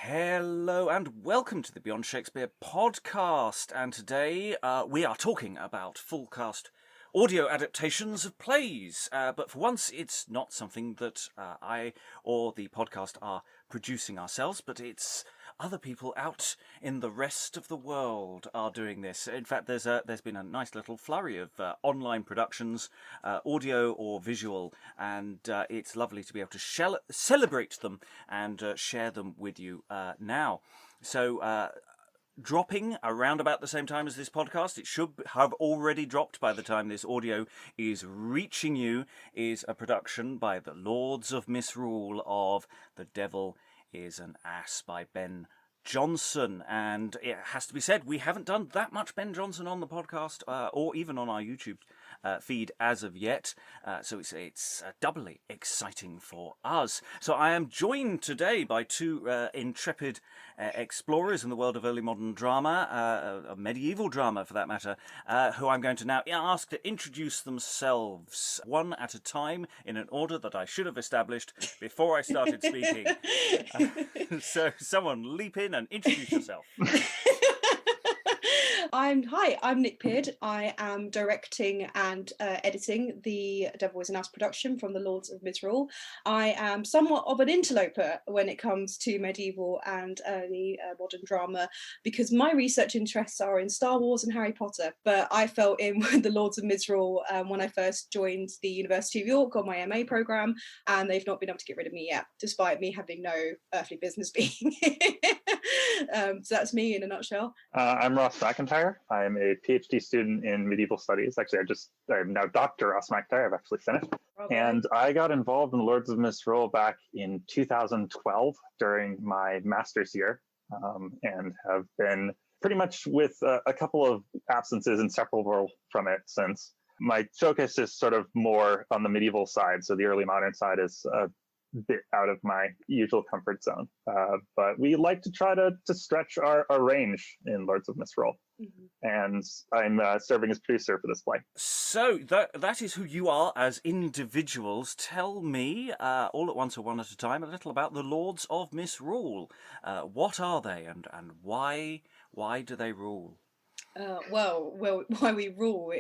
Hello and welcome to the Beyond Shakespeare Podcast. And today we are talking about full cast audio adaptations of plays. But for once, it's not something that I or the podcast are producing ourselves, but it's other people out in the rest of the world are doing this. In fact, there's been a nice little flurry of online productions, audio or visual, and it's lovely to be able to celebrate them and share them with you now. So dropping around about the same time as this podcast, it should have already dropped by the time this audio is reaching you, is a production by the Lords of Misrule of The Devil is an Ass by Ben Jonson. And it has to be said, we haven't done that much Ben Jonson on the podcast or even on our YouTube feed as of yet, so it's doubly exciting for us. So I am joined today by two intrepid explorers in the world of early modern drama, medieval drama for that matter, who I'm going to now ask to introduce themselves one at a time in an order that I should have established before I started speaking. So someone leap in and introduce yourself. I'm Nic Peard. I am directing and editing the Devil is an Ass production from the Lords of Misrule. I am somewhat of an interloper when it comes to medieval and early modern drama because my research interests are in Star Wars and Harry Potter, but I fell in with the Lords of Misrule when I first joined the University of York on my MA programme, and they've not been able to get rid of me yet, despite me having no earthly business being here. So that's me in a nutshell. I'm Ross McIntire. I'm a PhD student in medieval studies. Actually, I'm now Dr. Ross McIntire. I've actually finished. Okay. And I got involved in Lords of Misrule back in 2012 during my master's year, and have been pretty much with a couple of absences inseparable from it since. My focus is sort of more on the medieval side, so the early modern side is bit out of my usual comfort zone, but we like to try to stretch our range in Lords of Misrule. Mm-hmm. And I'm serving as producer for this play. So that is who you are as individuals. Tell me, all at once or one at a time, a little about the Lords of Misrule. What are they, and why do they rule? Well, why we rule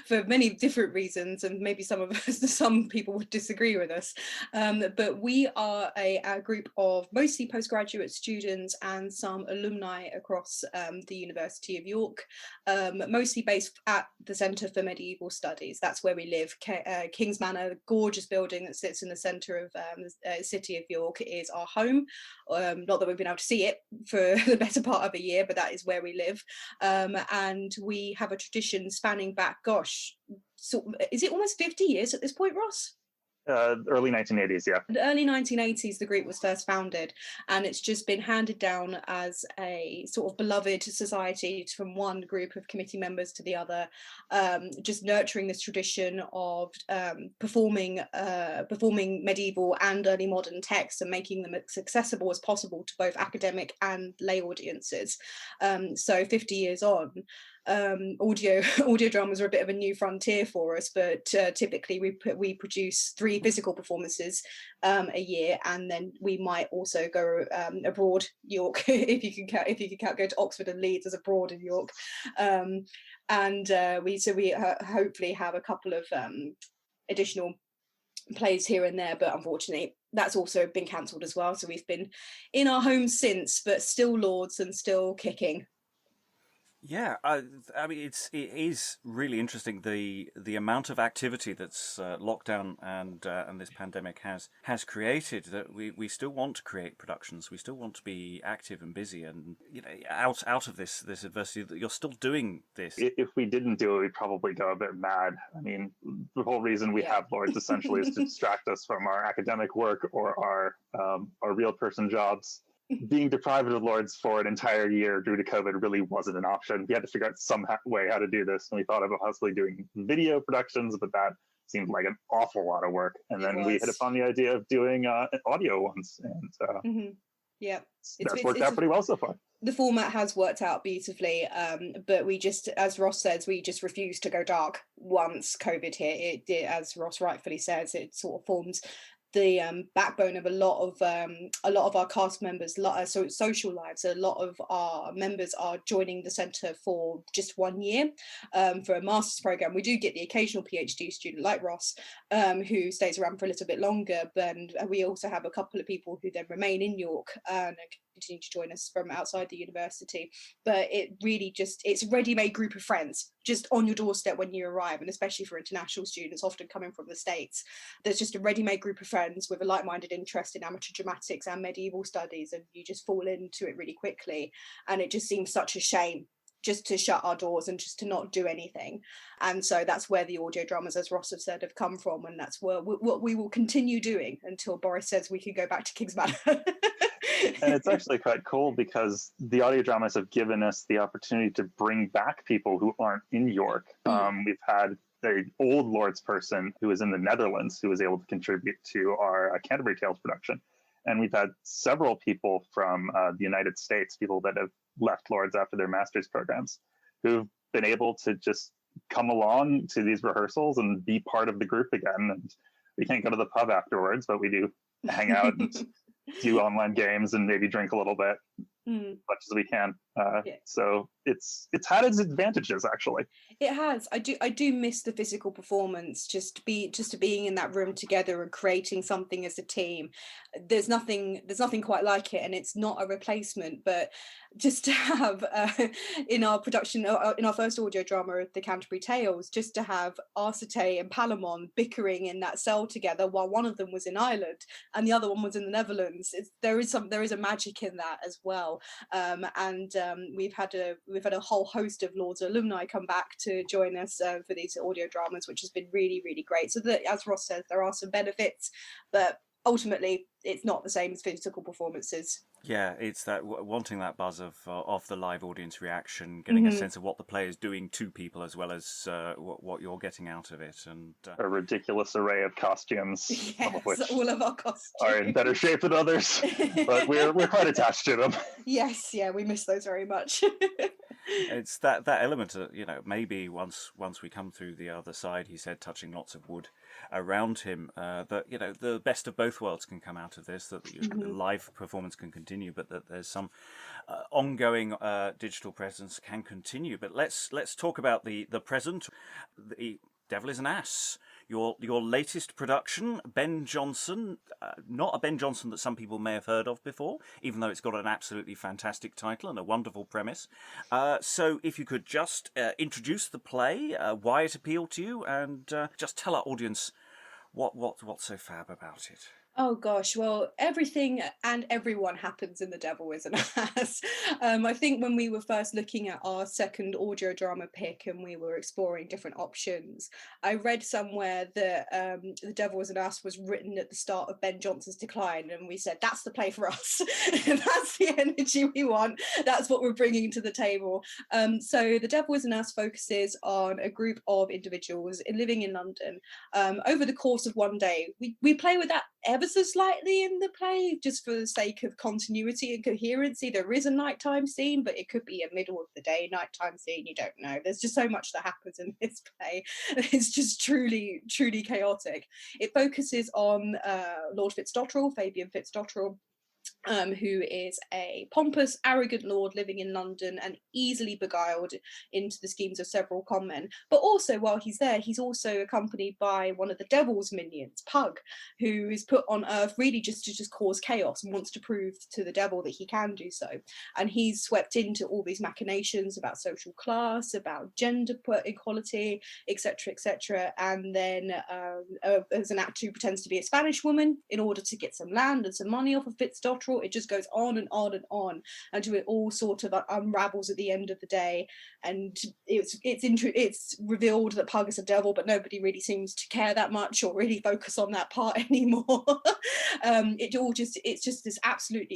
for many different reasons, and maybe some people would disagree with us. But we are a group of mostly postgraduate students and some alumni across the University of York, mostly based at the Centre for Medieval Studies. That's where we live. King's Manor, the gorgeous building that sits in the centre of the city of York, is our home. Not that we've been able to see it for the better part of a year, but that is where we live. And we have a tradition spanning back, so is it almost 50 years at this point, Ross? Early 1980s, yeah. In the early 1980s, the group was first founded, and it's just been handed down as a sort of beloved society from one group of committee members to the other, just nurturing this tradition of performing medieval and early modern texts and making them as accessible as possible to both academic and lay audiences. So 50 years on, audio dramas are a bit of a new frontier for us, but typically we produce 3 physical performances a year, and then we might also go abroad. York, if you can count, go to Oxford and Leeds as abroad in York, and we hopefully have a couple of additional plays here and there, but unfortunately that's also been cancelled as well. So we've been in our homes since, but still Lords and still kicking. Yeah, I mean, it is really interesting the amount of activity that's lockdown and this pandemic has created. That we still want to create productions, we still want to be active and busy, and out of this adversity, that you're still doing this. If we didn't do it, we'd probably go a bit mad. I mean, the whole reason we have Lords essentially is to distract us from our academic work or our real person jobs. Being deprived of Lords for an entire year due to COVID really wasn't an option. We had to figure out some way how to do this, and we thought about possibly doing video productions, but that seemed like an awful lot of work. And then we hit upon the idea of doing audio ones, and yeah, that's worked out pretty well so far. The format has worked out beautifully, but we just, as Ross says, we just refused to go dark once COVID hit. It did, as Ross rightfully says, it sort of formed backbone of a lot of our cast members, so social lives. A lot of our members are joining the centre for just 1 year for a master's programme. We do get the occasional PhD student like Ross who stays around for a little bit longer, but we also have a couple of people who then remain in York and continue to join us from outside the university. But it really it's a ready-made group of friends just on your doorstep when you arrive, and especially for international students often coming from the States, there's just a ready-made group of friends with a like-minded interest in amateur dramatics and medieval studies, and you just fall into it really quickly. And it just seems such a shame just to shut our doors and just to not do anything. And so that's where the audio dramas, as Ross have said, have come from, and that's what we will continue doing until Boris says we can go back to King's Manor. And it's actually quite cool because the audio dramas have given us the opportunity to bring back people who aren't in York. We've had an old Lords person who was in the Netherlands who was able to contribute to our Canterbury Tales production. And we've had several people from the United States, people that have left Lords after their master's programs, who've been able to just come along to these rehearsals and be part of the group again. And we can't go to the pub afterwards, but we do hang out and do online games and maybe drink a little bit, as much as we can. So it's had its advantages, actually. It has. I do miss the physical performance, just being in that room together and creating something as a team. There's nothing quite like it, and it's not a replacement. But just to have in our production, in our first audio drama of the Canterbury Tales, just to have Arcite and Palamon bickering in that cell together while one of them was in Ireland and the other one was in the Netherlands. There is a magic in that as well. We've had a whole host of Lords alumni come back to join us for these audio dramas, which has been really, really great. So that, as Ross says, there are some benefits, but ultimately it's not the same as physical performances. Yeah, it's that wanting that buzz of the live audience reaction, getting a sense of what the play is doing to people as well as what you're getting out of it, and a ridiculous array of costumes, yes, all of our costumes are in better shape than others, but we're quite attached to them. Yes, yeah, we miss those very much. It's that element of, maybe once we come through the other side, he said, touching lots of wood around him, that the best of both worlds can come out of this, that the live performance can continue, but that there's some ongoing digital presence can continue. But let's talk about the present. The Devil is an Ass, your latest production, Ben Jonson, not a Ben Jonson that some people may have heard of before, even though it's got an absolutely fantastic title and a wonderful premise. So if you could just introduce the play, why it appealed to you, and just tell our audience what's so fab about it. Oh gosh, well, everything and everyone happens in The Devil is an Ass. I think when we were first looking at our second audio drama pick and we were exploring different options, I read somewhere that The Devil is an Ass was written at the start of Ben Jonson's decline, and we said, that's the play for us. That's the energy we want. That's what we're bringing to the table. So The Devil is an Ass focuses on a group of individuals living in London. Over the course of one day, we play with that ever so slightly in the play, just for the sake of continuity and coherency. There is a nighttime scene, but it could be a middle of the day nighttime scene. You don't know. There's just so much that happens in this play. It's just truly, truly chaotic. It focuses on Lord Fitzdotterel, Fabian Fitzdotterel, who is a pompous, arrogant lord living in London and easily beguiled into the schemes of several conmen. But also, while he's there, he's also accompanied by one of the devil's minions, Pug, who is put on Earth really just to cause chaos and wants to prove to the devil that he can do so. And he's swept into all these machinations about social class, about gender equality, etc., etc. And then there's an actor who pretends to be a Spanish woman in order to get some land and some money off of Fitzdotterel. It just goes on and on and on until it all sort of unravels at the end of the day. And it's revealed that Pug is a devil, but nobody really seems to care that much or really focus on that part anymore. It's just this absolute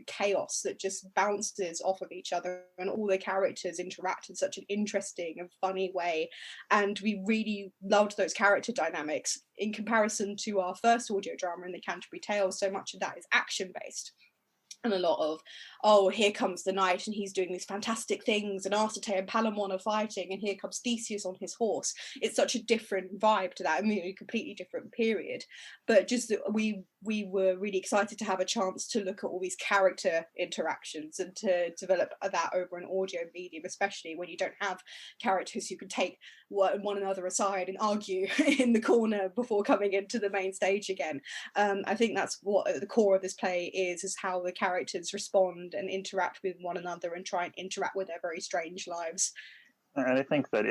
chaos that just bounces off of each other, and all the characters interact in such an interesting and funny way. And we really loved those character dynamics. In comparison to our first audio drama in the Canterbury Tales, so much of that is action based. and a lot of, oh, here comes the knight and he's doing these fantastic things, and Arcite and Palamon are fighting, and here comes Theseus on his horse. It's such a different vibe to that. I mean, a completely different period, but just that we were really excited to have a chance to look at all these character interactions and to develop that over an audio medium, especially when you don't have characters who can take one another aside and argue in the corner before coming into the main stage again. I think that's what at the core of this play is how the characters respond and interact with one another and try and interact with their very strange lives. And I think that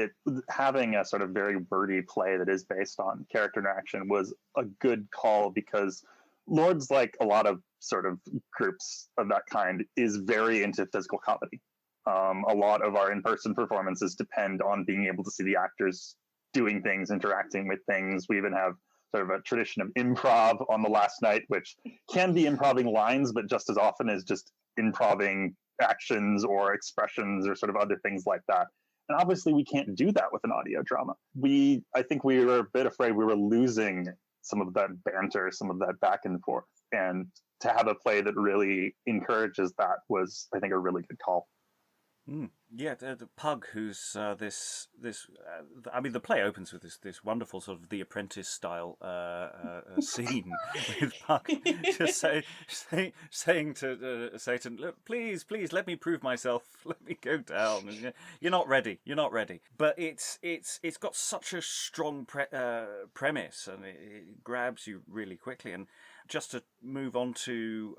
having a sort of very wordy play that is based on character interaction was a good call, because Lords, like a lot of sort of groups of that kind, is very into physical comedy. A lot of our in-person performances depend on being able to see the actors doing things, interacting with things. We even have sort of a tradition of improv on the last night, which can be improving lines, but just as often as just improving actions or expressions or sort of other things like that. And obviously we can't do that with an audio drama. I think we were a bit afraid we were losing some of that banter, some of that back and forth. And to have a play that really encourages that was, I think, a really good call. Yeah, the Pug, who's I mean, the play opens with this wonderful sort of The Apprentice style scene with Pug just saying to Satan, "Look, please, let me prove myself. Let me go down. And you're not ready. But it's got such a strong premise, and it grabs you really quickly. And just to move on to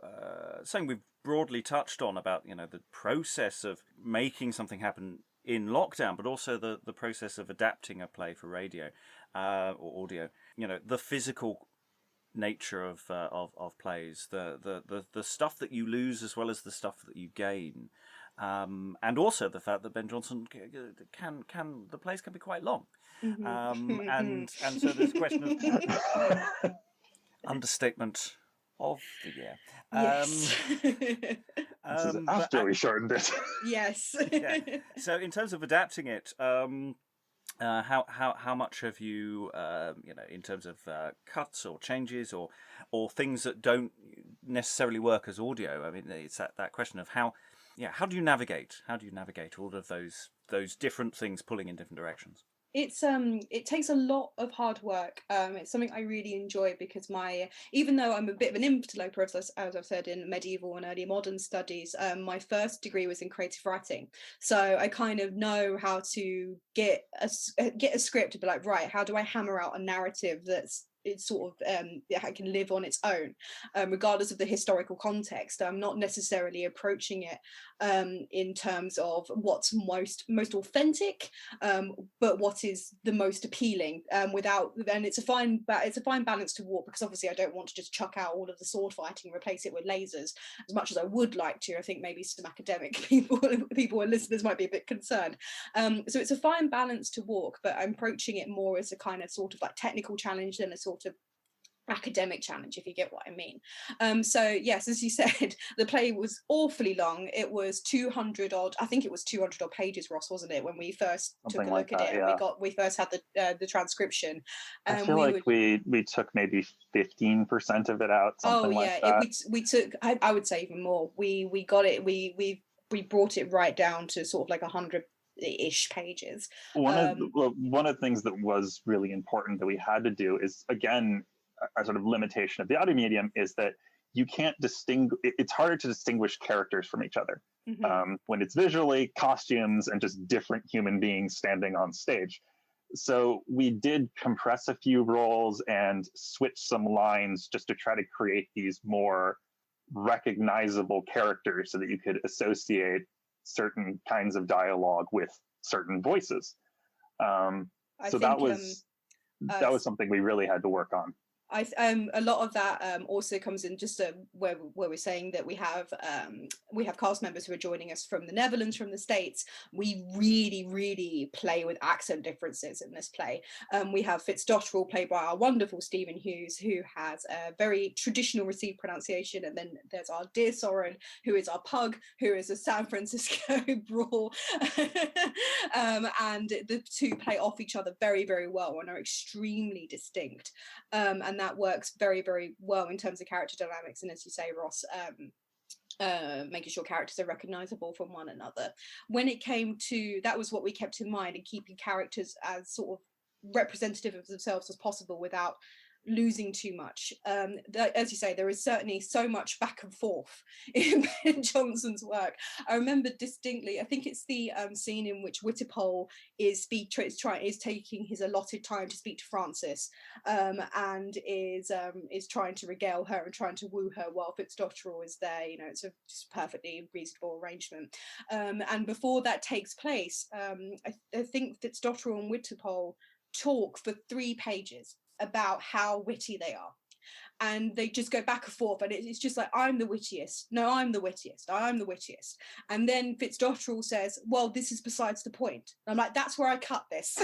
something we've broadly touched on about, the process of making something happen in lockdown, but also the process of adapting a play for radio or audio. The physical nature of plays, the stuff that you lose as well as the stuff that you gain, and also the fact that Ben Jonson the plays can be quite long, and so there's a question of understatement of the year. Yes. This is after we shortened it. Yes. Yeah. So in terms of adapting it, how much have you, in terms of cuts or changes or things that don't necessarily work as audio? I mean, it's that question of how do you navigate all of those different things pulling in different directions? It takes a lot of hard work. It's something I really enjoy because even though I'm a bit of an interloper, as I've said, in medieval and early modern studies, my first degree was in creative writing, so I kind of know how to get a script to be like, right, how do I hammer out a narrative that's it's sort of it can live on its own, regardless of the historical context. I'm not necessarily approaching it in terms of what's most authentic, but what is the most appealing. And it's a fine balance to walk, because obviously I don't want to just chuck out all of the sword fighting and replace it with lasers as much as I would like to. I think maybe some academic people and listeners might be a bit concerned. So it's a fine balance to walk, but I'm approaching it more as a kind of sort of like technical challenge than a sort of academic challenge, if you get what I mean. So yes, as you said, the play was awfully long. It was 200 odd pages, Ross, wasn't it, when we first took a look at it? Yeah. And we first had the transcription. I feel we took maybe 15% of it out. We took, I would say even more. We got it. We brought it right down to sort of like 100-ish pages. One of the things that was really important that we had to do is, again, a sort of limitation of the audio medium, is that you can't it's harder to distinguish characters from each other when it's visually costumes and just different human beings standing on stage. So we did compress a few roles and switch some lines just to try to create these more recognizable characters so that you could associate certain kinds of dialogue with certain voices. That was something we really had to work on. A lot of that also comes in just where we're saying that we have cast members who are joining us from the Netherlands, from the States. We really play with accent differences in this play. We have Fitzdotterel, played by our wonderful Stephen Hughes, who has a very traditional received pronunciation, and then there's our dear Soren, who is our Pug, who is a San Francisco brawl. And the two play off each other very, very well and are extremely distinct. And that works very, very well in terms of character dynamics. And as you say, Ross, making sure characters are recognizable from one another. When it came to that, was what we kept in mind, and keeping characters as sort of representative of themselves as possible without losing too much. As you say, there is certainly so much back and forth in Ben Jonson's work. I remember distinctly, I think it's the scene in which Wittipole is taking his allotted time to speak to Frances, and is trying to regale her and trying to woo her while Fitzdotterel is there. You know, it's a just perfectly reasonable arrangement. And before that takes place, I think Fitzdotterel and Wittipole talk for 3 pages about how witty they are, and they just go back and forth, and it's just like, I'm the wittiest, no, I'm the wittiest, I'm the wittiest. And then Fitzdotterel says, well, this is besides the point. And I'm like, that's where I cut this.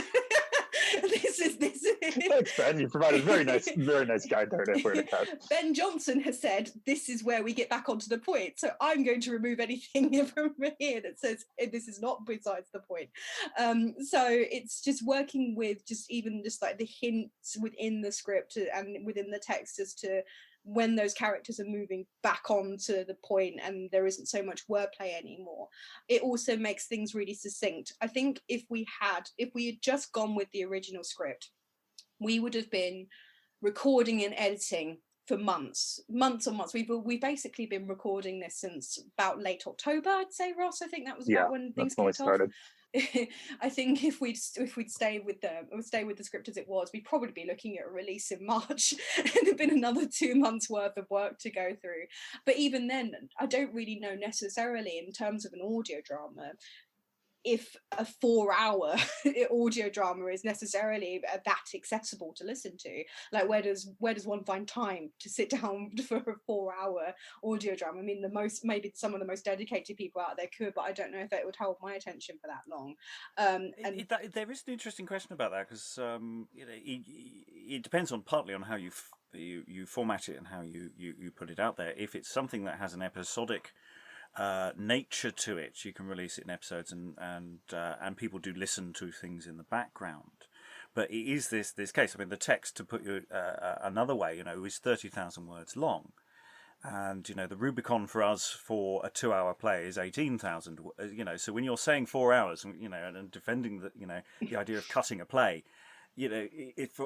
this Thanks, Ben. You provided a very nice guide there to where to cut. Ben Jonson has said this is where we get back onto the point, so I'm going to remove anything from here that says this is not besides the point. So it's just working with just like the hints within the script and within the text as to when those characters are moving back onto the point and there isn't so much wordplay anymore. It also makes things really succinct. I think if we had just gone with the original script, we would have been recording and editing for months on months. We've basically been recording this since about late October, I'd say, Ross. I think that was about when things kicked off. I think if we'd stay with the script as it was, we'd probably be looking at a release in March. It'd been another 2 months worth of work to go through. But even then, I don't really know necessarily in terms of an audio drama if a 4-hour audio drama is necessarily that accessible to listen to. Like, where does one find time to sit down for a 4-hour audio drama? I mean, maybe some of the most dedicated people out there could, but I don't know if it would hold my attention for that long. There is an interesting question about that, because it depends partly on how you format it and how you put it out there. If it's something that has an episodic nature to it, you can release it in episodes, and people do listen to things in the background. But it is this case. I mean, the text, to put you another way, is 30,000 words long, and the Rubicon for us for a 2-hour play is 18,000. So when you're saying 4 hours, and defending the idea of cutting a play,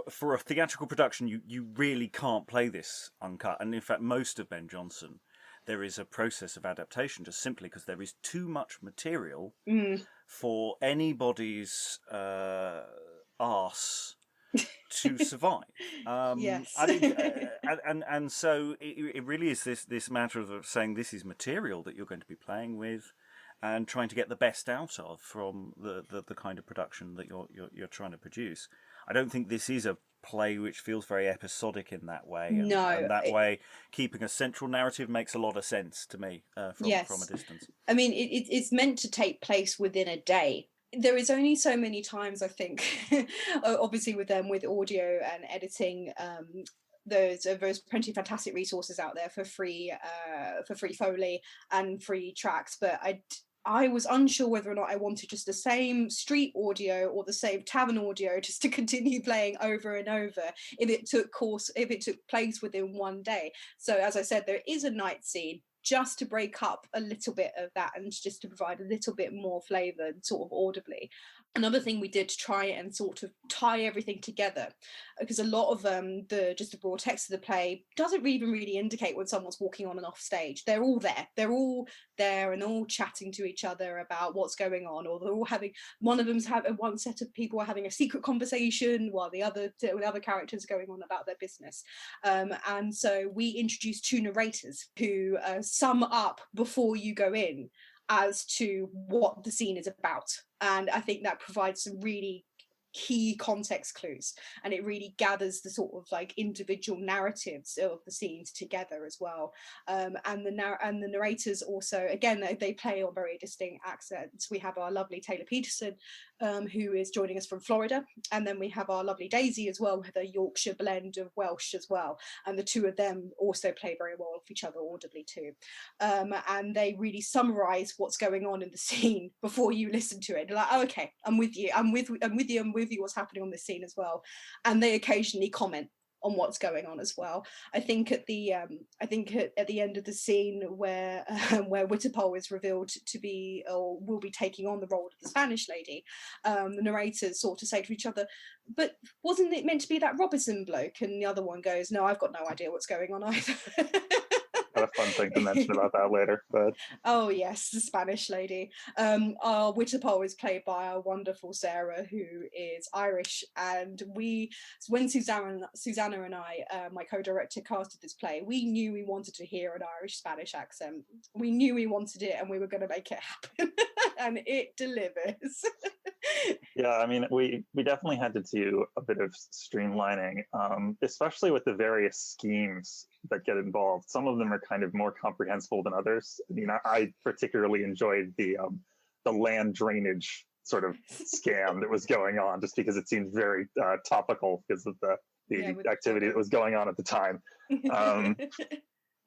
for a theatrical production, you really can't play this uncut. And in fact, most of Ben Jonson, there is a process of adaptation, just simply because there is too much material for anybody's arse to survive. Yes. And so it really is this matter of saying this is material that you're going to be playing with, and trying to get the best out of from the kind of production that you're trying to produce. I don't think this is a play which feels very episodic in that way. And that way, keeping a central narrative makes a lot of sense to me from a distance. I mean, it's meant to take place within a day. There is only so many times, I think, obviously with audio and editing, there's plenty of fantastic resources out there for free Foley and free tracks, but I was unsure whether or not I wanted just the same street audio or the same tavern audio just to continue playing over and over if it took place within one day. So as I said, there is a night scene just to break up a little bit of that and just to provide a little bit more flavour sort of audibly. Another thing we did to try and sort of tie everything together, because a lot of the raw text of the play doesn't even really indicate when someone's walking on and off stage. They're all there and all chatting to each other about what's going on, or they're all having, one set of people are having a secret conversation while the other characters are going on about their business. And so we introduced 2 narrators who sum up before you go in as to what the scene is about, and I think that provides some really key context clues, and it really gathers the sort of like individual narratives of the scenes together as well. And the narrators also, again, they play on very distinct accents. We have our lovely Taylor Peterson, who is joining us from Florida, and then we have our lovely Daisy as well, with a Yorkshire blend of Welsh as well, and the 2 of them also play very well with each other audibly too. And they really summarize what's going on in the scene before you listen to it. They're like, oh, okay, I'm with you what's happening on this scene as well. And they occasionally comment what's going on as well. I think at the end of the scene where Witterpole is revealed to be, or will be taking on the role of the Spanish lady, the narrators sort of say to each other, but wasn't it meant to be that Robinson bloke? And the other one goes, no, I've got no idea what's going on either. Got a fun thing to mention about that later, but oh yes, the Spanish lady. Our Witterpole is played by our wonderful Sarah, who is Irish, and when Susanna and I, my co-director, casted this play, we knew we wanted to hear an Irish Spanish accent. We knew we wanted it, and we were going to make it happen, and it delivers. Yeah, I mean, we definitely had to do a bit of streamlining, especially with the various schemes that get involved. Some of them are kind of more comprehensible than others. I mean, I particularly enjoyed the land drainage sort of scam that was going on, just because it seemed very topical because of the activity that was going on at the time.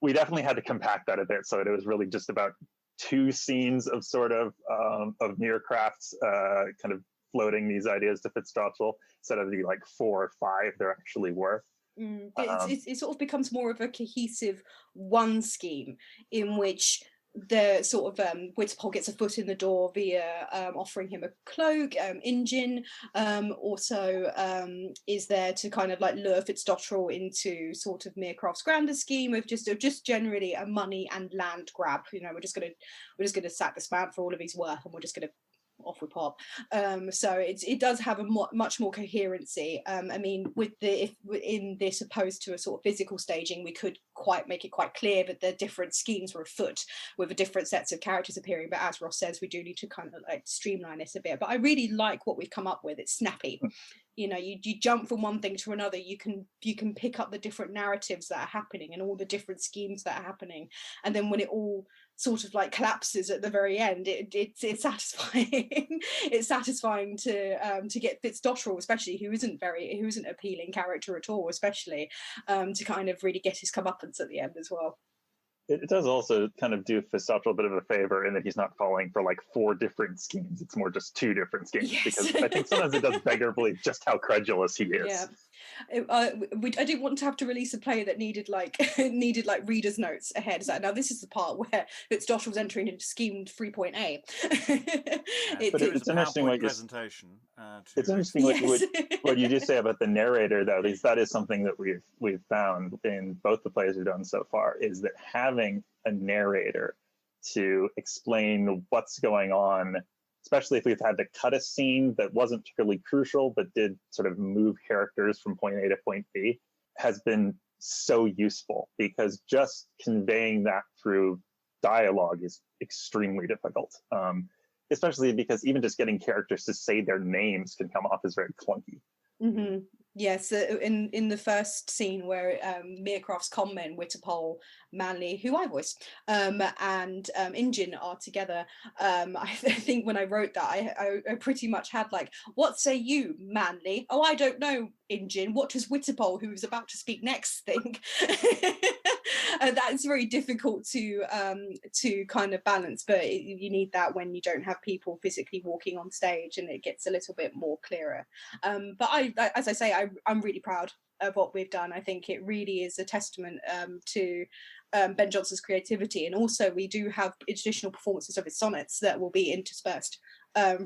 We definitely had to compact that a bit, so it was really just about 2 scenes of sort of Nearcraft's kind of floating these ideas to Fitzgerald instead of the like 4 or 5 there actually were. It sort of becomes more of a cohesive one scheme in which the sort of Witterpole gets a foot in the door via offering him a cloak. Injin also is there to kind of like lure Fitzgerald into sort of Meercraft's grander scheme of just generally a money and land grab. You know, we're just gonna sack this man for all of his work, and we're just gonna off with pop. So it does have a much more coherency. I mean, if in this opposed to a sort of physical staging, we could make it quite clear that the different schemes were afoot with the different sets of characters appearing. But as Ross says, we do need to kind of like streamline this a bit. But I really like what we've come up with. It's snappy. You know, you jump from one thing to another. You can pick up the different narratives that are happening and all the different schemes that are happening. And then when it all sort of like collapses at the very end, it's satisfying. It's satisfying to get Fitzgerald, especially who isn't an appealing character at all, especially to kind of really get his comeuppance at the end as well. It does also kind of do Fitzgerald a bit of a favor in that he's not calling for like 4 different schemes. It's more just 2 different schemes. Yes. Because I think sometimes it does beg to believe just how credulous he is. Yeah. I didn't want to have to release a play that needed like readers' notes ahead. It's like, now this is the part where Fitzgerald's entering into scheme 3.A. But it's interesting what presentation. It's interesting what you just say about the narrator, though. That is something that we've found in both the plays we've done so far, is that having a narrator to explain what's going on, especially if we've had to cut a scene that wasn't particularly crucial but did sort of move characters from point A to point B, has been so useful, because just conveying that through dialogue is extremely difficult, especially because even just getting characters to say their names can come off as very clunky. Mm-hmm. Yes, in the first scene where Meercraft's conmen, Witterpole, Manley, who I voice, and Injin are together, I think when I wrote that, I pretty much had like, what say you, Manley? Oh, I don't know, Injin. What does Witterpole, who is about to speak next, think? And that's very difficult to kind of balance, but you need that when you don't have people physically walking on stage, and it gets a little bit more clearer. But as I say, I'm really proud of what we've done. I think it really is a testament to Ben Jonson's creativity, and also we do have additional performances of his sonnets that will be interspersed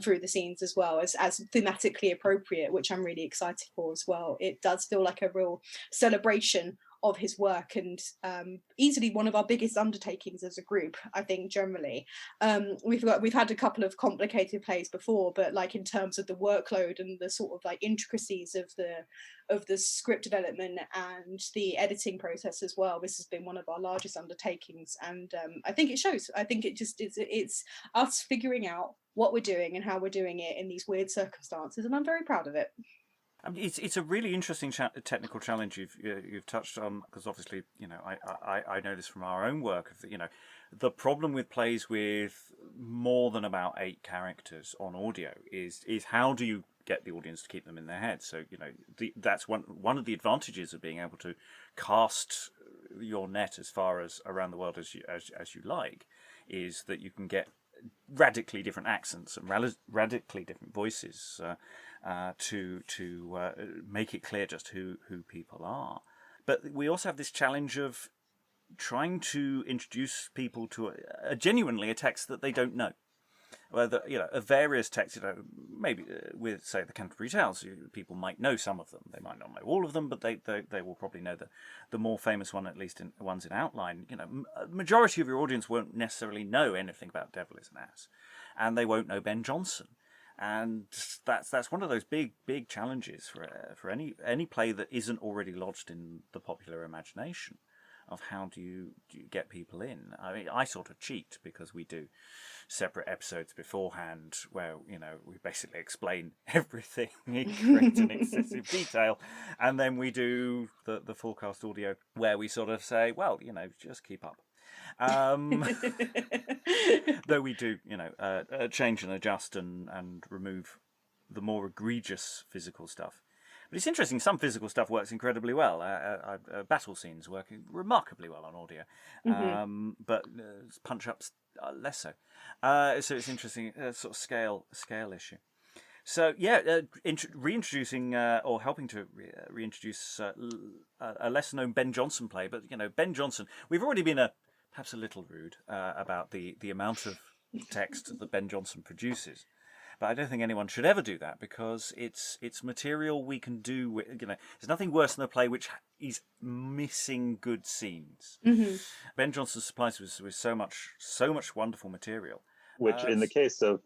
through the scenes as well as thematically appropriate, which I'm really excited for as well. It does feel like a real celebration of his work, and easily one of our biggest undertakings as a group, I think. Generally, we've had a couple of complicated plays before, but like in terms of the workload and the sort of like intricacies of the script development and the editing process as well, this has been one of our largest undertakings, and I think it shows. I think it's us figuring out what we're doing and how we're doing it in these weird circumstances, and I'm very proud of it. I mean, it's a really interesting technical challenge you've touched on, because obviously, you know, I know this from our own work. You know, the problem with plays with more than about 8 characters on audio is how do you get the audience to keep them in their heads? So, you know, that's one of the advantages of being able to cast your net as far as around the world as you like, is that you can get radically different accents and radically different voices to make it clear just who people are. But we also have this challenge of trying to introduce people to genuinely a text that they don't know. Whether, a various texts, maybe with, say, the Canterbury Tales, people might know some of them. They might not know all of them, but they will probably know the more famous one, at least ones in outline. Majority of your audience won't necessarily know anything about Devil is an Ass, and they won't know Ben Jonson. And that's one of those big challenges for any play that isn't already lodged in the popular imagination, of how do you get people in. I mean, I sort of cheat because we do separate episodes beforehand where, we basically explain everything in great and excessive detail. And then we do the full cast audio where we sort of say, well, just keep up. Though we do, change and adjust and remove the more egregious physical stuff. But it's interesting, some physical stuff works incredibly well. Battle scenes work remarkably well on audio, but punch-ups less so. So it's interesting, sort of scale issue. So yeah, reintroducing or helping to reintroduce a lesser-known Ben Jonson play. But Ben Jonson, we've already been perhaps a little rude about the amount of text that Ben Jonson produces. But I don't think anyone should ever do that, because it's material we can do with, there's nothing worse than a play which is missing good scenes. Mm-hmm. Ben Jonson supplies us with so much wonderful material. Which in case of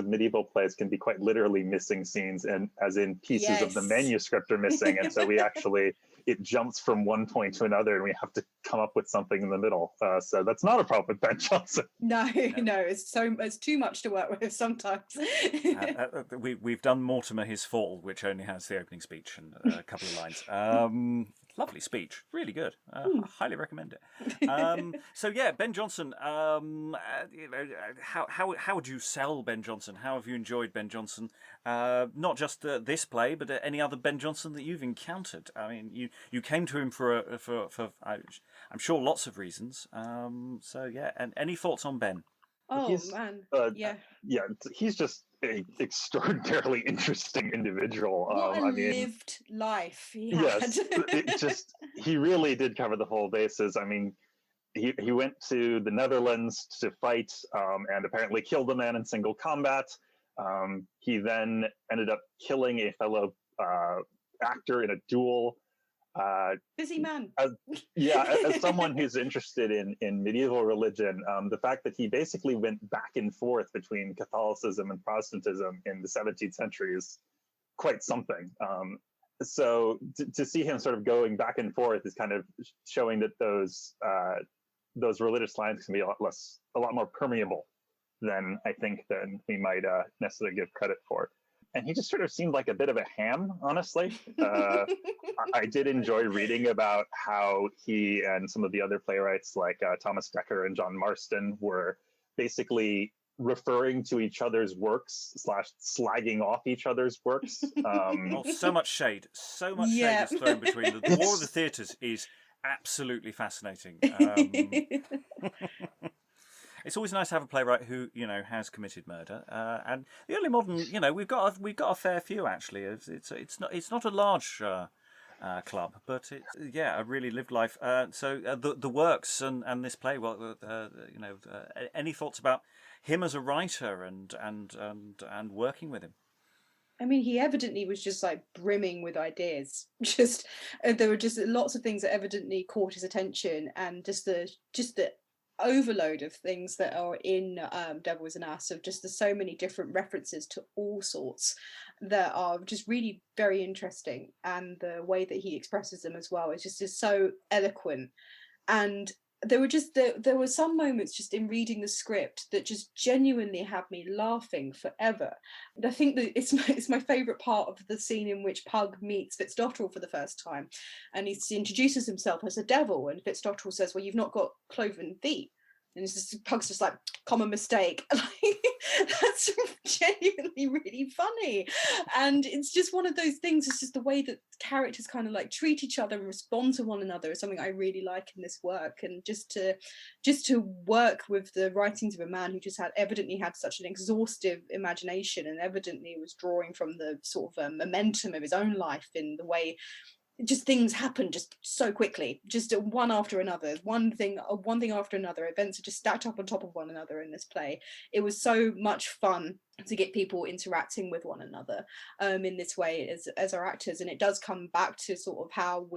medieval plays can be quite literally missing scenes, and as in pieces of the manuscript are missing. And so it jumps from one point to another, and we have to come up with something in the middle. So that's not a problem with Ben Jonson. No, it's too much to work with sometimes. We've done Mortimer His Fall, which only has the opening speech and a couple of lines. Lovely speech, really good. I highly recommend it. So yeah, Ben Jonson. How would you sell Ben Jonson? How have you enjoyed Ben Jonson? Not just this play, but any other Ben Jonson that you've encountered. I mean, you came to him for I'm sure lots of reasons. So yeah, and any thoughts on Ben? Man, yeah, he's just an extraordinarily interesting individual. What a lived life he had. Yes, he really did cover the whole bases. I mean, he went to the Netherlands to fight and apparently killed a man in single combat. He then ended up killing a fellow actor in a duel. Busy man. As someone who's interested in medieval religion, the fact that he basically went back and forth between Catholicism and Protestantism in the 17th century is quite something. So to see him sort of going back and forth is kind of showing that those religious lines can be a lot more permeable than we might necessarily give credit for. And he just sort of seemed like a bit of a ham, honestly. I did enjoy reading about how he and some of the other playwrights like Thomas Dekker and John Marston were basically referring to each other's works / slagging off each other's works. So much shade. So much shade is thrown between them. The War of the Theatres is absolutely fascinating. It's always nice to have a playwright who has committed murder, and the early modern, we've got a fair few actually. It's not a large club, but a really lived life. So the works and this play. Well, any thoughts about him as a writer and working with him? I mean, he evidently was just like brimming with ideas. There were just lots of things that evidently caught his attention, and just the overload of things that are in Devil is an Ass, of just so many different references to all sorts that are just really very interesting, and the way that he expresses them as well is just so eloquent. And there were some moments just in reading the script that just genuinely had me laughing forever. And I think that it's my favourite part of the scene in which Pug meets Fitzdotterel for the first time, and he introduces himself as a devil, and Fitzdotterel says, "Well, you've not got cloven feet." And Pug's just like, "Common mistake." That's genuinely really funny. And it's just one of those things, it's just the way that characters kind of like treat each other and respond to one another is something I really like in this work. And just to work with the writings of a man who just evidently had such an exhaustive imagination, and evidently was drawing from the sort of momentum of his own life in the way just things happen just so quickly, just one after another, one thing after another. Events are just stacked up on top of one another in this play. It was so much fun to get people interacting with one another in this way as our actors. And it does come back to sort of how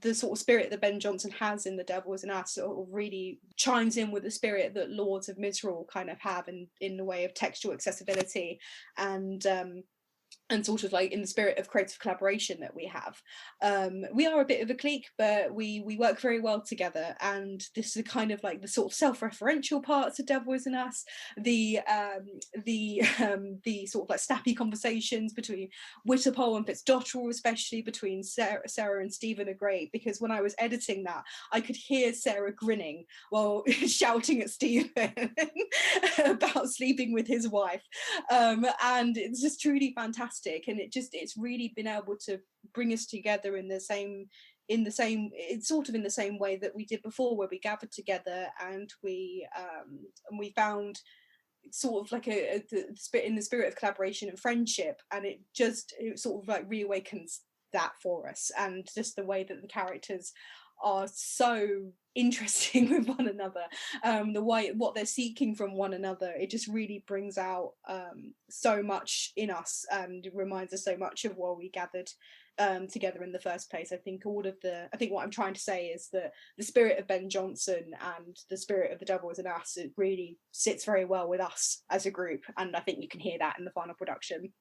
the sort of spirit that Ben Jonson has in The Devil Is an Ass sort of really chimes in with the spirit that Lords of Misrule kind of have in the way of textual accessibility and sort of like in the spirit of creative collaboration that we have. We are a bit of a clique, but we work very well together. And this is kind of like the sort of self-referential parts of Devil Is an Ass, the sort of like snappy conversations between Whitterpole and Fitzdotterel, especially between Sarah and Stephen, are great, because when I was editing that, I could hear Sarah grinning while shouting at Stephen about sleeping with his wife. And it's just truly fantastic. And it's really been able to bring us together in the same way that we did before, where we gathered together and we found sort of like in the spirit of collaboration and friendship, and it sort of like reawakens that for us. And just the way that the characters are so interesting with one another, what they're seeking from one another, it just really brings out so much in us, and it reminds us so much of why we gathered together in the first place. I think what I'm trying to say is that the spirit of Ben Jonson and the spirit of The Devil Is an Ass, it really sits very well with us as a group, and I think you can hear that in the final production.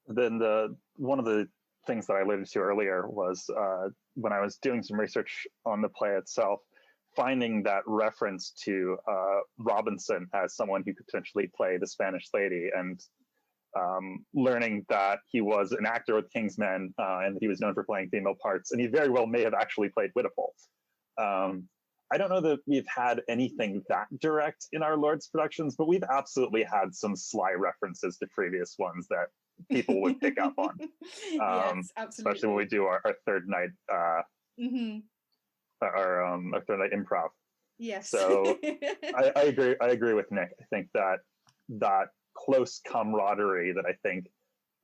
Then one of the things that I alluded to earlier was when I was doing some research on the play itself, finding that reference to Robinson as someone who could potentially play the Spanish lady, and learning that he was an actor with King's Men, and he was known for playing female parts, and he very well may have actually played Whitterpole. I don't know that we've had anything that direct in our Lords productions, but we've absolutely had some sly references to previous ones that people would pick up on. Yes, absolutely. Especially when we do our third night, our third night improv. Yes. So I agree with Nick. I think that close camaraderie that I think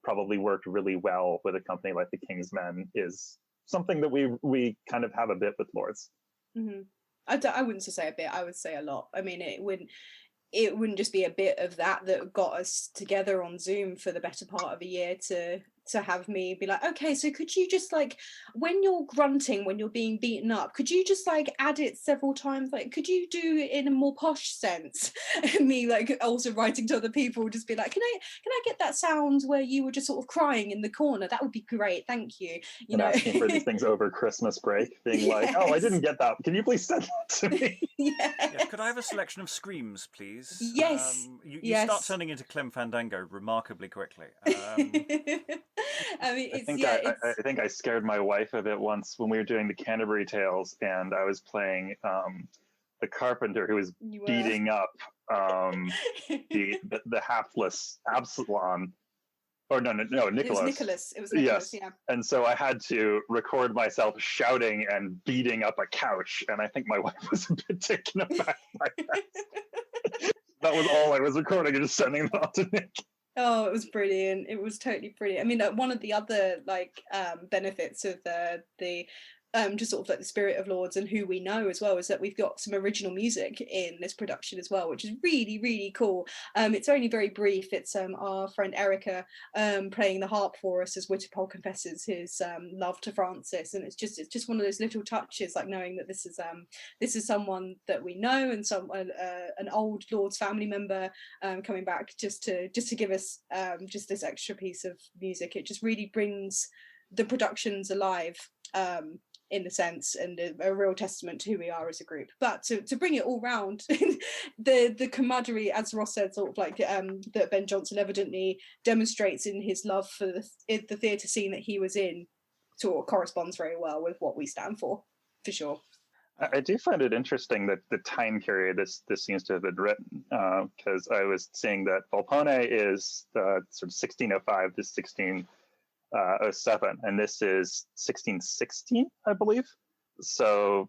probably worked really well with a company like the King's Men is something that we kind of have a bit with Lords. Mm-hmm. I wouldn't say a bit, I would say a lot. I mean, it wouldn't just be a bit of that got us together on Zoom for the better part of a year to have me be like, okay, so could you just like, when you're grunting, when you're being beaten up, could you just like add it several times? Like, could you do it in a more posh sense? And me like also writing to other people, just be like, can I get that sound where you were just sort of crying in the corner? That would be great, thank you. You know, asking for these things over Christmas break, being like, oh, I didn't get that. Can you please send that to me? Yes, could I have a selection of screams, please? Yes. You start turning into Clem Fandango remarkably quickly. I mean, I think I scared my wife a bit once when we were doing the Canterbury Tales, and I was playing the carpenter who was beating up the hapless Absalom. Or no, Nicholas. It was Nicholas, yeah. And so I had to record myself shouting and beating up a couch, and I think my wife was a bit taken aback by that. That was all I was recording and just sending it on to Nick. Oh, it was brilliant. It was totally brilliant. I mean, one of the other like benefits of the just sort of like the spirit of Lords and who we know as well is that we've got some original music in this production as well, which is really, really cool. It's only very brief. It's our friend Erica playing the harp for us as Whitterpole confesses his love to Francis, and it's just one of those little touches, like knowing that this is someone that we know and an old Lords family member coming back just to give us just this extra piece of music. It just really brings the productions alive. In a sense, and a real testament to who we are as a group. But to bring it all round, the camaraderie, as Ross said, sort of like that Ben Jonson evidently demonstrates in his love for the theatre scene that he was in, sort of corresponds very well with what we stand for sure. I do find it interesting that the time period this seems to have been written, because I was seeing that Volpone is sort of 1605 to 1607, and this is 1616, I believe. So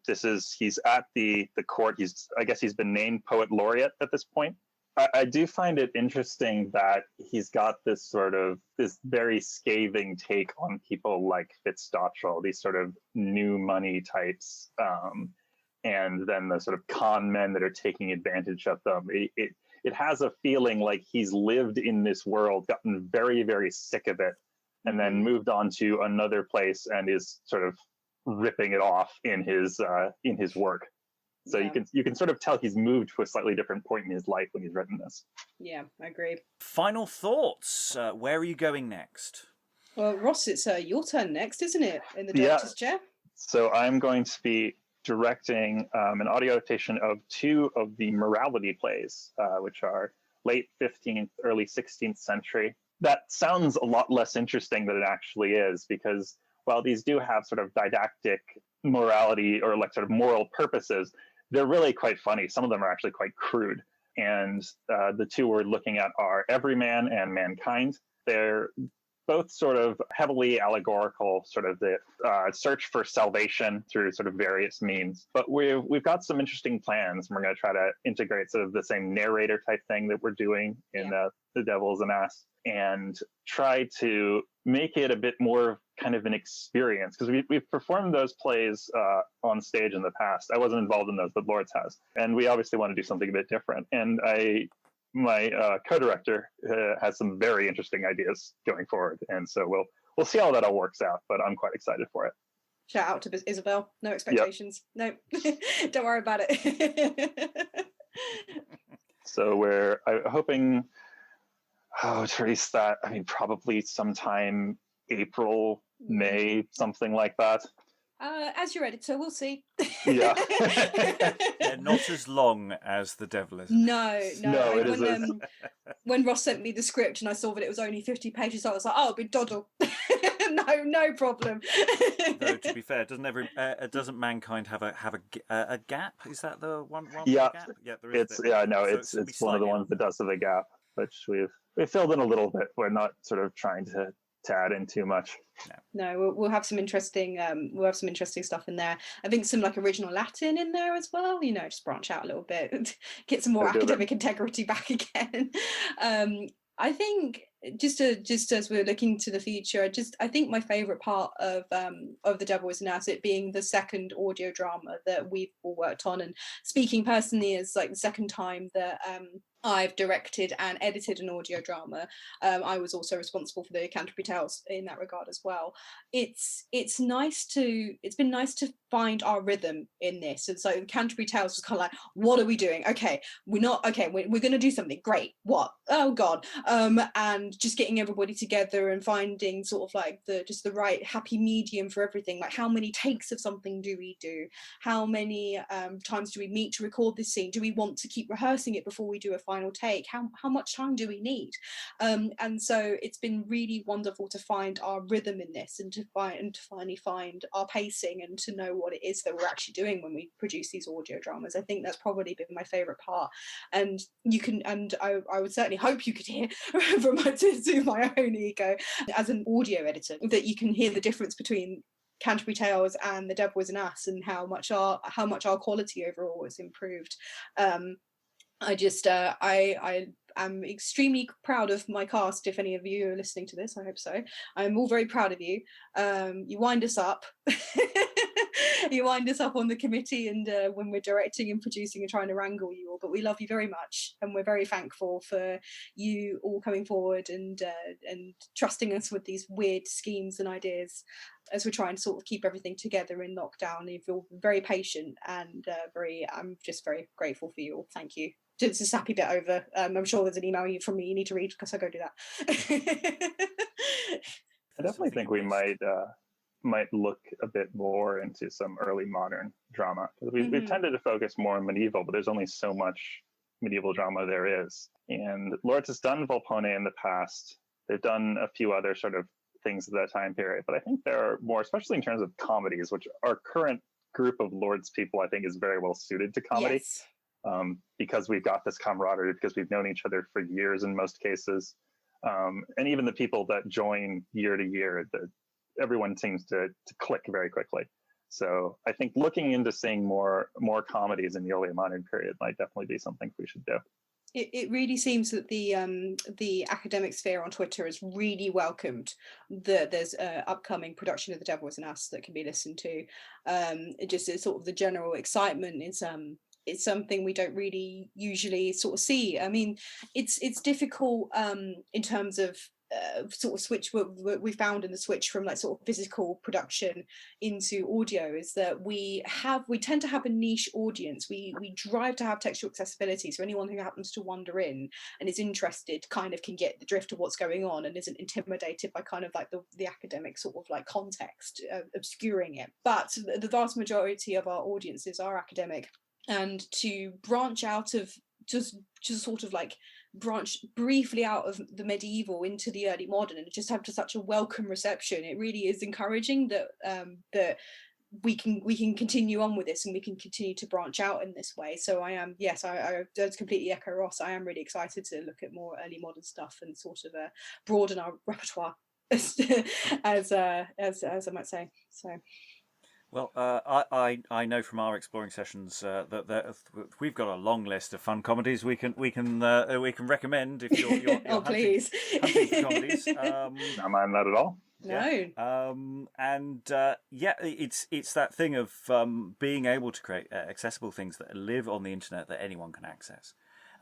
he's at the court. I guess he's been named poet laureate at this point. I do find it interesting that he's got this very scathing take on people like Fitzstottrell, these sort of new money types, and then the sort of con men that are taking advantage of them. It has a feeling like he's lived in this world, gotten very, very sick of it, and then moved on to another place and is sort of ripping it off in his work. So yeah. you can sort of tell he's moved to a slightly different point in his life when he's written this. Yeah, I agree. Final thoughts. Where are you going next? Well, Ross, it's your turn next, isn't it? In the director's chair. So I'm going to be directing an audio adaptation of two of the morality plays, which are late 15th, early 16th century. That sounds a lot less interesting than it actually is, because while these do have sort of didactic morality or like sort of moral purposes, they're really quite funny. Some of them are actually quite crude. And the two we're looking at are Everyman and Mankind. They're both sort of heavily allegorical, sort of the search for salvation through sort of various means. But we've got some interesting plans. We're going to try to integrate sort of the same narrator type thing that we're doing in The Devil's an Ass, and try to make it a bit more kind of an experience, because we've performed those plays on stage in the past. I wasn't involved in those, but Lords has, and we obviously want to do something a bit different. And my co-director has some very interesting ideas going forward, and so we'll see how that all works out. But I'm quite excited for it. Shout out to Isabel. No expectations. Yep. No, don't worry about it. So we're hoping to release that. I mean, probably sometime April, May, something like that. As your editor, we'll see. Yeah. Yeah, not as long as The Devil is. No, when Ross sent me the script and I saw that it was only 50 pages, I was like, oh, it'll be doddle. no problem. Though, to be fair, doesn't Mankind have a gap? Is that the one? Yeah, gap? Yeah, there is. It's one of the ones that does have a gap, which we've filled in a little bit. We're not sort of trying to add in too much. No, we'll have some interesting stuff in there. I think some like original Latin in there as well. Just branch out a little bit, get some more academic integrity back again. I think just as we're looking to the future, I think my favourite part of The Devil is an Ass, it being the second audio drama that we've all worked on, and speaking personally as like the second time that I've directed and edited an audio drama. I was also responsible for the Canterbury Tales in that regard as well. It's been nice to find our rhythm in this. And so Canterbury Tales was kind of like, what are we doing? Okay, we're going to do something. Great. What? Oh God. And just getting everybody together and finding sort of like the right happy medium for everything. Like, how many takes of something do we do? How many times do we meet to record this scene? Do we want to keep rehearsing it before we do a final take? How much time do we need? And so it's been really wonderful to find our rhythm in this, and to finally find our pacing, and to know what it is that we're actually doing when we produce these audio dramas. I think that's probably been my favorite part. And I would certainly hope you could hear from my own ego as an audio editor, that you can hear the difference between Canterbury Tales and The Devil is an Ass, and how much our quality overall has improved. I'm extremely proud of my cast. If any of you are listening to this, I hope so. I'm all very proud of you. You wind us up. You wind us up on the committee, and when we're directing and producing and trying to wrangle you all. But we love you very much, and we're very thankful for you all coming forward and trusting us with these weird schemes and ideas as we're trying to sort of keep everything together in lockdown. You feel very patient, and I'm just very grateful for you all. Thank you. It's a sappy bit over. I'm sure there's an email from me you need to read, because I go do that. I definitely think we might look a bit more into some early modern drama. We've tended to focus more on medieval, but there's only so much medieval drama there is. And Lords has done Volpone in the past. They've done a few other sort of things at that time period, but I think there are more, especially in terms of comedies, which our current group of Lords people, I think, is very well suited to comedy. Yes. Because we've got this camaraderie, because we've known each other for years in most cases. And even the people that join year to year, everyone seems to click very quickly. So I think looking into seeing more comedies in the early modern period might definitely be something we should do. It really seems that the academic sphere on Twitter has really welcomed that there's an upcoming production of The Devil Is an Us that can be listened to. Just sort of the general excitement is it's something we don't really usually sort of see. I mean, it's difficult in terms of sort of switch what we found in the switch from like sort of physical production into audio is that we tend to have a niche audience. We drive to have textual accessibility, so anyone who happens to wander in and is interested kind of can get the drift of what's going on and isn't intimidated by kind of like the academic sort of like context obscuring it. But the vast majority of our audiences are academic, and to branch out of just sort of like branch briefly out of the medieval into the early modern and just have such a welcome reception, it really is encouraging that that we can continue on with this and we can continue to branch out in this way. So I just completely echo Ross. I am really excited to look at more early modern stuff and sort of broaden our repertoire as I might say. So well, I know from our exploring sessions that we've got a long list of fun comedies we can recommend if you're oh, please. hunting for comedies. Not mind that at all. No. It's that thing of being able to create accessible things that live on the internet that anyone can access.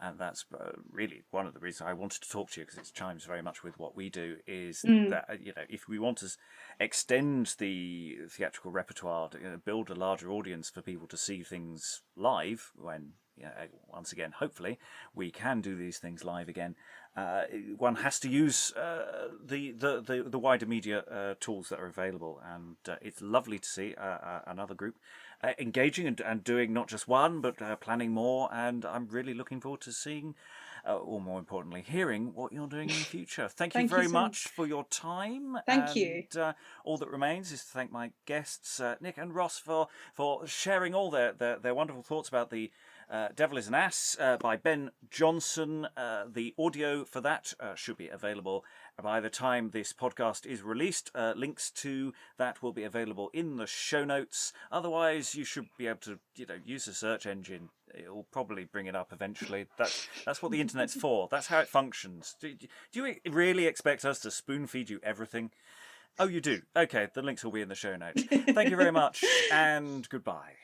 And that's really one of the reasons I wanted to talk to you, because it chimes very much with what we do, is that, if we want to extend the theatrical repertoire, to build a larger audience for people to see things live when, once again, hopefully, we can do these things live again, one has to use the wider media tools that are available. And it's lovely to see another group engaging and doing not just one, but planning more. And I'm really looking forward to seeing, or more importantly, hearing what you're doing in the future. Thank you very much for your time. Thank you. All that remains is to thank my guests, Nic and Ross, for sharing all their wonderful thoughts about the Devil Is an Ass by Ben Jonson. The audio for that should be available by the time this podcast is released. Links to that will be available in the show notes. Otherwise, you should be able to use a search engine. It will probably bring it up eventually. That's what the internet's for. That's how it functions. Do you really expect us to spoon feed you everything? Oh, you do? Okay, the links will be in the show notes. Thank you very much, and goodbye.